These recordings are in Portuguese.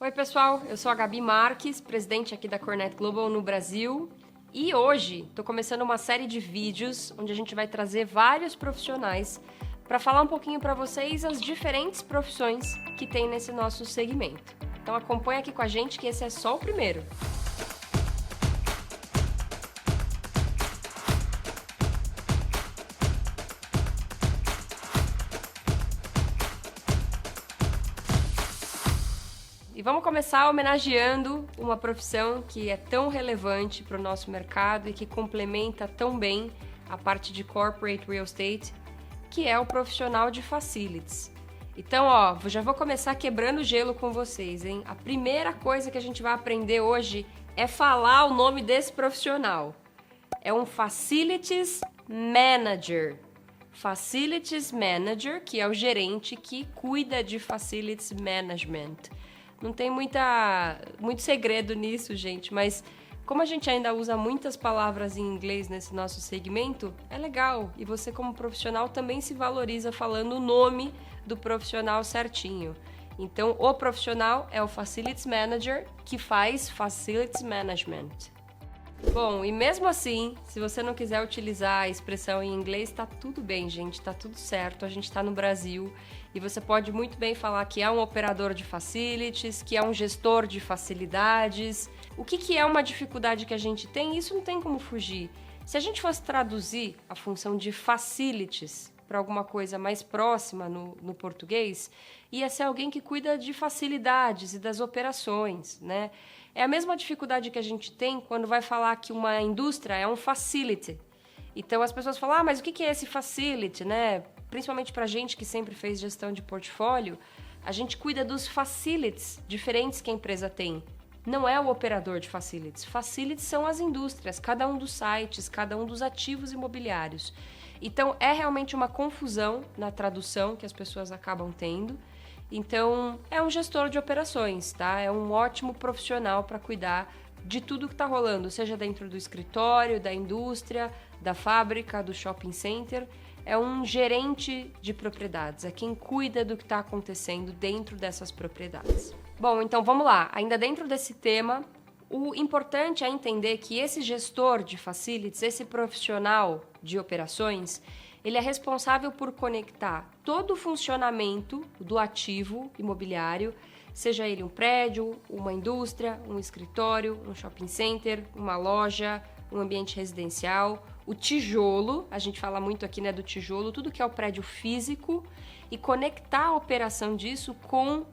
Oi, pessoal, eu sou a Gabi Marques, presidente aqui da Cornet Global no Brasil. E hoje estou começando uma série de vídeos onde a gente vai trazer vários profissionais para falar um pouquinho para vocês as diferentes profissões que tem nesse nosso segmento. Então acompanha aqui com a gente que esse é só o primeiro. E vamos começar homenageando uma profissão que é tão relevante para o nosso mercado e que complementa tão bem a parte de corporate real estate, que é o profissional de facilities. Então, já vou começar quebrando o gelo com vocês, hein? A primeira coisa que a gente vai aprender hoje é falar o nome desse profissional. É um Facilities Manager. Facilities Manager, que é o gerente que cuida de Facilities Management. Não tem muito segredo nisso, gente, mas como a gente ainda usa muitas palavras em inglês nesse nosso segmento, é legal. E você, como profissional, também se valoriza falando o nome do profissional certinho. Então, o profissional é o Facilities Manager, que faz Facilities Management. Bom, e mesmo assim, se você não quiser utilizar a expressão em inglês, tá tudo bem, gente, tá tudo certo. A gente tá no Brasil e você pode muito bem falar que é um operador de facilities, que é um gestor de facilidades. O que é uma dificuldade que a gente tem? Isso não tem como fugir. Se a gente fosse traduzir a função de facilities para alguma coisa mais próxima no português, ia ser alguém que cuida de facilidades e das operações, né? É a mesma dificuldade que a gente tem quando vai falar que uma indústria é um facility. Então as pessoas falam, mas o que é esse facility, né? Principalmente para a gente que sempre fez gestão de portfólio, a gente cuida dos facilities diferentes que a empresa tem. Não é o operador de facilities. Facilities são as indústrias, cada um dos sites, cada um dos ativos imobiliários. Então é realmente uma confusão na tradução que as pessoas acabam tendo. Então, é um gestor de operações, tá? É um ótimo profissional para cuidar de tudo que está rolando, seja dentro do escritório, da indústria, da fábrica, do shopping center. É um gerente de propriedades, é quem cuida do que está acontecendo dentro dessas propriedades. Bom, então vamos lá. Ainda dentro desse tema, o importante é entender que esse gestor de facilities, esse profissional de operações, ele é responsável por conectar todo o funcionamento do ativo imobiliário, seja ele um prédio, uma indústria, um escritório, um shopping center, uma loja, um ambiente residencial, o tijolo, a gente fala muito aqui, né, do tijolo, tudo que é o prédio físico, e conectar a operação disso com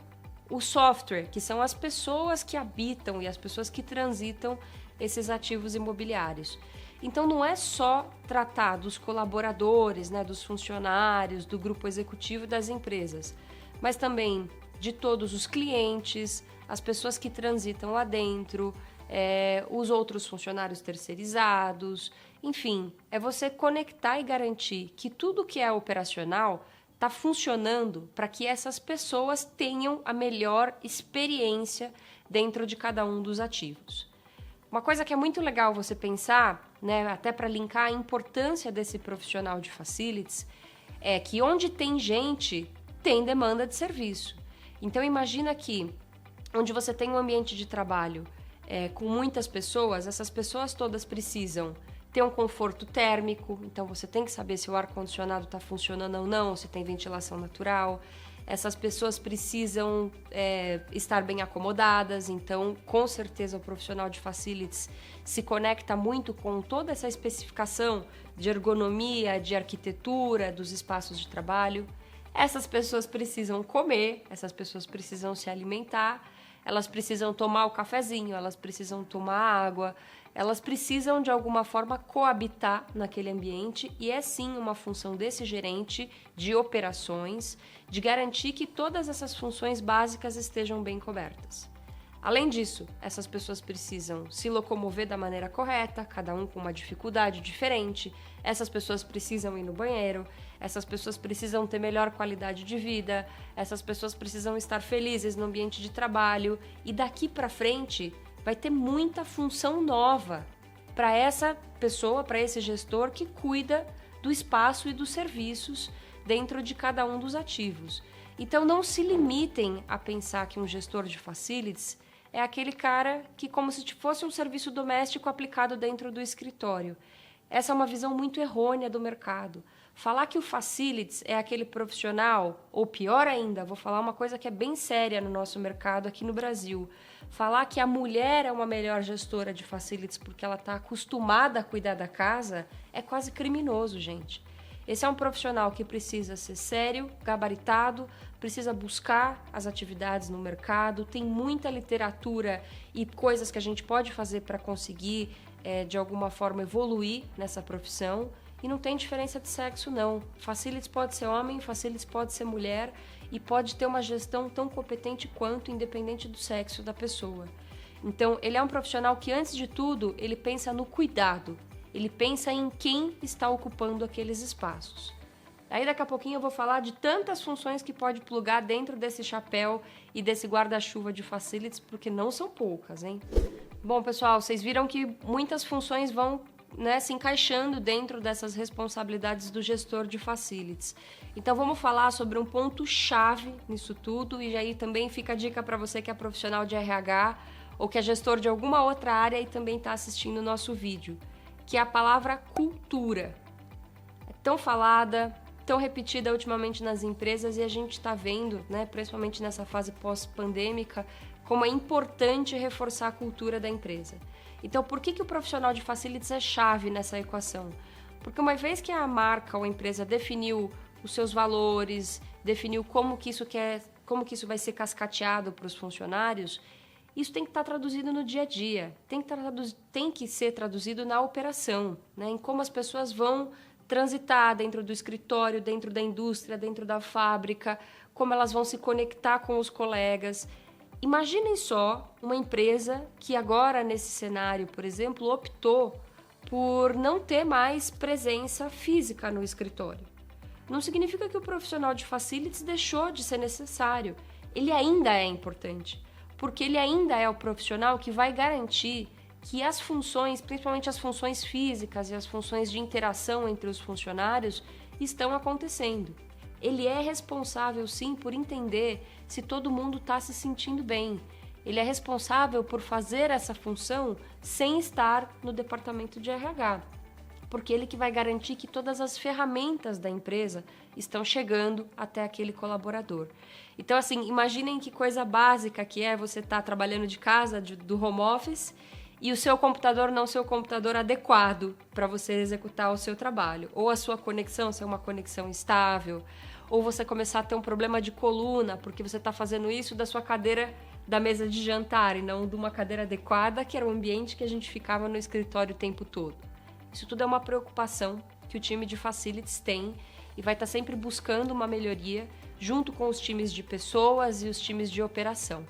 o software, que são as pessoas que habitam e as pessoas que transitam esses ativos imobiliários. Então não é só tratar dos colaboradores, né, dos funcionários, do grupo executivo das empresas, mas também de todos os clientes, as pessoas que transitam lá dentro, os outros funcionários terceirizados, enfim, é você conectar e garantir que tudo que é operacional está funcionando para que essas pessoas tenham a melhor experiência dentro de cada um dos ativos. Uma coisa que é muito legal você pensar, né, até para linkar a importância desse profissional de facilities, é que onde tem gente, tem demanda de serviço. Então imagina que onde você tem um ambiente de trabalho com muitas pessoas, essas pessoas todas precisam ter um conforto térmico, então você tem que saber se o ar-condicionado está funcionando ou não, se tem ventilação natural. Essas pessoas precisam estar bem acomodadas, então com certeza o profissional de facilities se conecta muito com toda essa especificação de ergonomia, de arquitetura, dos espaços de trabalho. Essas pessoas precisam comer, essas pessoas precisam se alimentar, elas precisam tomar o cafezinho, elas precisam tomar água, elas precisam de alguma forma coabitar naquele ambiente e é sim uma função desse gerente de operações de garantir que todas essas funções básicas estejam bem cobertas. Além disso, essas pessoas precisam se locomover da maneira correta, cada um com uma dificuldade diferente, essas pessoas precisam ir no banheiro, essas pessoas precisam ter melhor qualidade de vida, essas pessoas precisam estar felizes no ambiente de trabalho e daqui para frente vai ter muita função nova para essa pessoa, para esse gestor que cuida do espaço e dos serviços dentro de cada um dos ativos. Então não se limitem a pensar que um gestor de facilities é aquele cara que como se fosse um serviço doméstico aplicado dentro do escritório. Essa é uma visão muito errônea do mercado. Falar que o facilities é aquele profissional, ou pior ainda, vou falar uma coisa que é bem séria no nosso mercado aqui no Brasil. Falar que a mulher é uma melhor gestora de facilities porque ela está acostumada a cuidar da casa é quase criminoso, gente. Esse é um profissional que precisa ser sério, gabaritado, precisa buscar as atividades no mercado, tem muita literatura e coisas que a gente pode fazer para conseguir, de alguma forma, evoluir nessa profissão. E não tem diferença de sexo, não. Facilities pode ser homem, facilities pode ser mulher e pode ter uma gestão tão competente quanto, independente do sexo da pessoa. Então, ele é um profissional que, antes de tudo, ele pensa no cuidado. Ele pensa em quem está ocupando aqueles espaços. Aí daqui a pouquinho eu vou falar de tantas funções que pode plugar dentro desse chapéu e desse guarda-chuva de facilities, porque não são poucas, hein? Bom, pessoal, vocês viram que muitas funções vão, se encaixando dentro dessas responsabilidades do gestor de facilities. Então vamos falar sobre um ponto-chave nisso tudo, e aí também fica a dica para você que é profissional de RH ou que é gestor de alguma outra área e também está assistindo o nosso vídeo, que é a palavra cultura. É tão falada, tão repetida ultimamente nas empresas e a gente está vendo, principalmente nessa fase pós-pandêmica, como é importante reforçar a cultura da empresa. Então, por que o profissional de facilities é chave nessa equação? Porque uma vez que a marca ou a empresa definiu os seus valores, definiu como que isso vai ser cascateado para os funcionários, isso tem que estar traduzido no dia a dia, tem que ser traduzido na operação, em como as pessoas vão transitar dentro do escritório, dentro da indústria, dentro da fábrica, como elas vão se conectar com os colegas. Imaginem só uma empresa que agora, nesse cenário, por exemplo, optou por não ter mais presença física no escritório. Não significa que o profissional de facilities deixou de ser necessário. Ele ainda é importante, porque ele ainda é o profissional que vai garantir que as funções, principalmente as funções físicas e as funções de interação entre os funcionários, estão acontecendo. Ele é responsável, sim, por entender se todo mundo está se sentindo bem. Ele é responsável por fazer essa função sem estar no departamento de RH, porque ele que vai garantir que todas as ferramentas da empresa estão chegando até aquele colaborador. Então, assim, imaginem que coisa básica que é você estar trabalhando de casa, do home office, e o seu computador não ser o computador adequado para você executar o seu trabalho. Ou a sua conexão ser uma conexão estável, ou você começar a ter um problema de coluna, porque você está fazendo isso da sua cadeira da mesa de jantar e não de uma cadeira adequada, que era o ambiente que a gente ficava no escritório o tempo todo. Isso tudo é uma preocupação que o time de facilities tem e vai estar sempre buscando uma melhoria junto com os times de pessoas e os times de operação.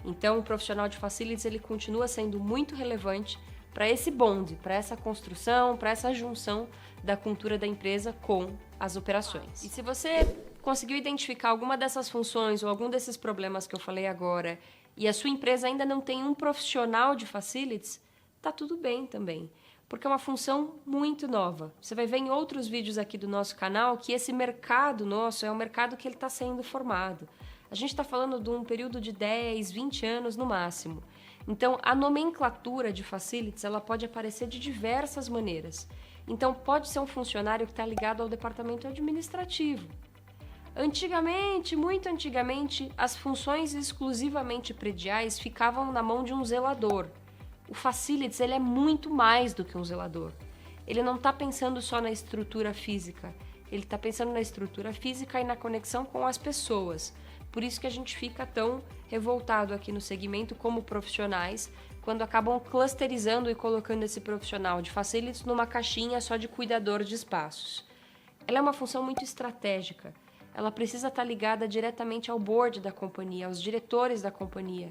Então, o profissional de facilities ele continua sendo muito relevante para esse bonde, para essa construção, para essa junção da cultura da empresa com as operações. E se você conseguiu identificar alguma dessas funções ou algum desses problemas que eu falei agora e a sua empresa ainda não tem um profissional de facilities, tá tudo bem também, porque é uma função muito nova. Você vai ver em outros vídeos aqui do nosso canal que esse mercado nosso é um mercado que ele está sendo formado. A gente está falando de um período de 10, 20 anos no máximo. Então, a nomenclatura de facilities ela pode aparecer de diversas maneiras. Então, pode ser um funcionário que está ligado ao departamento administrativo. Antigamente, muito antigamente, as funções exclusivamente prediais ficavam na mão de um zelador. O facilities ele é muito mais do que um zelador. Ele não está pensando só na estrutura física, ele está pensando na estrutura física e na conexão com as pessoas. Por isso que a gente fica tão revoltado aqui no segmento como profissionais, quando acabam clusterizando e colocando esse profissional de facilities numa caixinha só de cuidador de espaços. Ela é uma função muito estratégica. Ela precisa estar ligada diretamente ao board da companhia, aos diretores da companhia.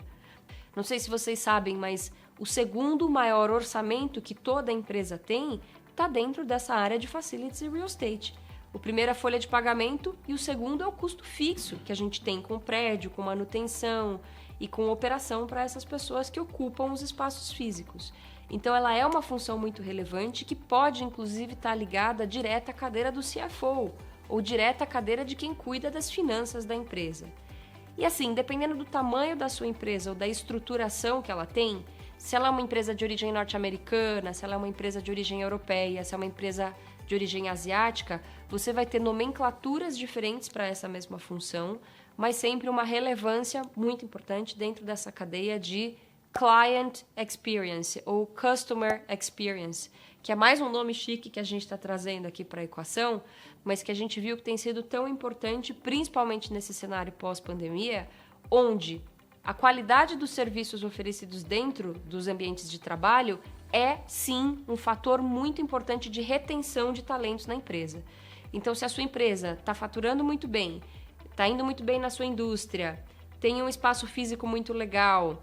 Não sei se vocês sabem, mas o segundo maior orçamento que toda empresa tem está dentro dessa área de facilities e real estate. O primeiro é a folha de pagamento e o segundo é o custo fixo que a gente tem com o prédio, com manutenção e com operação para essas pessoas que ocupam os espaços físicos. Então ela é uma função muito relevante que pode inclusive estar ligada direta à cadeira do CFO ou direta à cadeira de quem cuida das finanças da empresa. E assim, dependendo do tamanho da sua empresa ou da estruturação que ela tem, se ela é uma empresa de origem norte-americana, se ela é uma empresa de origem europeia, se é uma empresa de origem asiática, você vai ter nomenclaturas diferentes para essa mesma função, mas sempre uma relevância muito importante dentro dessa cadeia de Client Experience ou Customer Experience, que é mais um nome chique que a gente está trazendo aqui para a equação, mas que a gente viu que tem sido tão importante, principalmente nesse cenário pós-pandemia, onde a qualidade dos serviços oferecidos dentro dos ambientes de trabalho é, sim, um fator muito importante de retenção de talentos na empresa. Então, se a sua empresa está faturando muito bem, está indo muito bem na sua indústria, tem um espaço físico muito legal,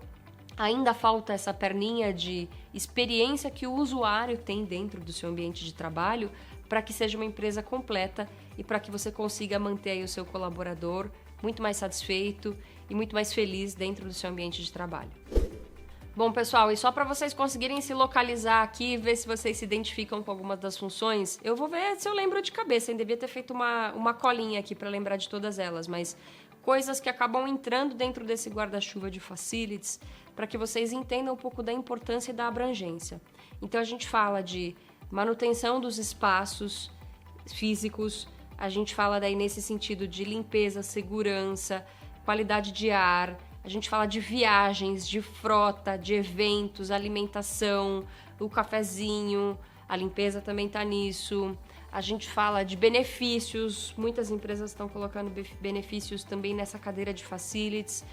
ainda falta essa perninha de experiência que o usuário tem dentro do seu ambiente de trabalho para que seja uma empresa completa e para que você consiga manter aí o seu colaborador muito mais satisfeito e muito mais feliz dentro do seu ambiente de trabalho. Bom, pessoal, e só para vocês conseguirem se localizar aqui e ver se vocês se identificam com algumas das funções, eu vou ver se eu lembro de cabeça, hein? Devia ter feito uma colinha aqui para lembrar de todas elas, mas coisas que acabam entrando dentro desse guarda-chuva de facilities para que vocês entendam um pouco da importância e da abrangência. Então, a gente fala de manutenção dos espaços físicos, a gente fala daí nesse sentido de limpeza, segurança, qualidade de ar, a gente fala de viagens, de frota, de eventos, alimentação, o cafezinho, a limpeza também está nisso. A gente fala de benefícios, muitas empresas estão colocando benefícios também nessa cadeira de facilities.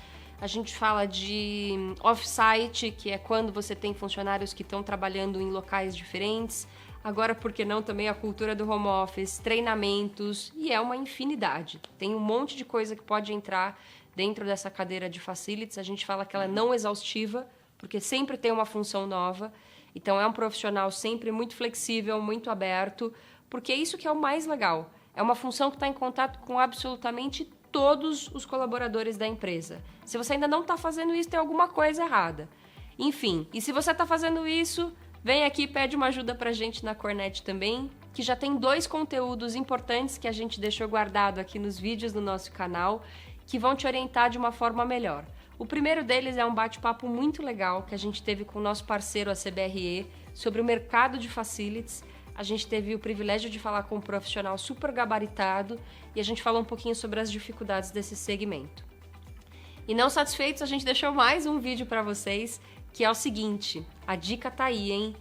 A gente fala de off-site, que é quando você tem funcionários que estão trabalhando em locais diferentes. Agora, por que não, também a cultura do home office, treinamentos, e é uma infinidade. Tem um monte de coisa que pode entrar dentro dessa cadeira de facilities. A gente fala que ela é não exaustiva, porque sempre tem uma função nova. Então, é um profissional sempre muito flexível, muito aberto, porque é isso que é o mais legal. É uma função que está em contato com absolutamente todos os colaboradores da empresa. Se você ainda não está fazendo isso, tem alguma coisa errada. Enfim, e se você está fazendo isso, vem aqui e pede uma ajuda pra gente na Cornet também, que já tem 2 conteúdos importantes que a gente deixou guardado aqui nos vídeos do nosso canal, que vão te orientar de uma forma melhor. O primeiro deles é um bate-papo muito legal que a gente teve com o nosso parceiro, a CBRE, sobre o mercado de facilities. A gente teve o privilégio de falar com um profissional super gabaritado e a gente falou um pouquinho sobre as dificuldades desse segmento. E não satisfeitos, a gente deixou mais um vídeo para vocês, que é o seguinte, a dica tá aí, hein?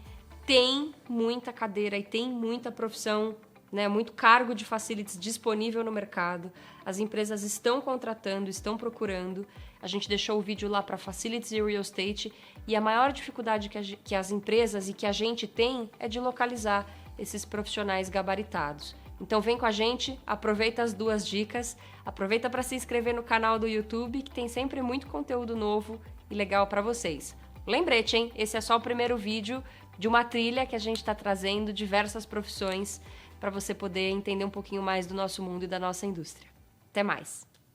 Tem muita cadeira e tem muita profissão, né, muito cargo de facilities disponível no mercado. As empresas estão contratando, estão procurando. A gente deixou o vídeo lá para Facilities e Real Estate e a maior dificuldade que as empresas e que a gente tem é de localizar esses profissionais gabaritados. Então vem com a gente, aproveita as 2 dicas, aproveita para se inscrever no canal do YouTube, que tem sempre muito conteúdo novo e legal para vocês. Lembrete, hein? Esse é só o primeiro vídeo de uma trilha que a gente está trazendo diversas profissões para você poder entender um pouquinho mais do nosso mundo e da nossa indústria. Até mais!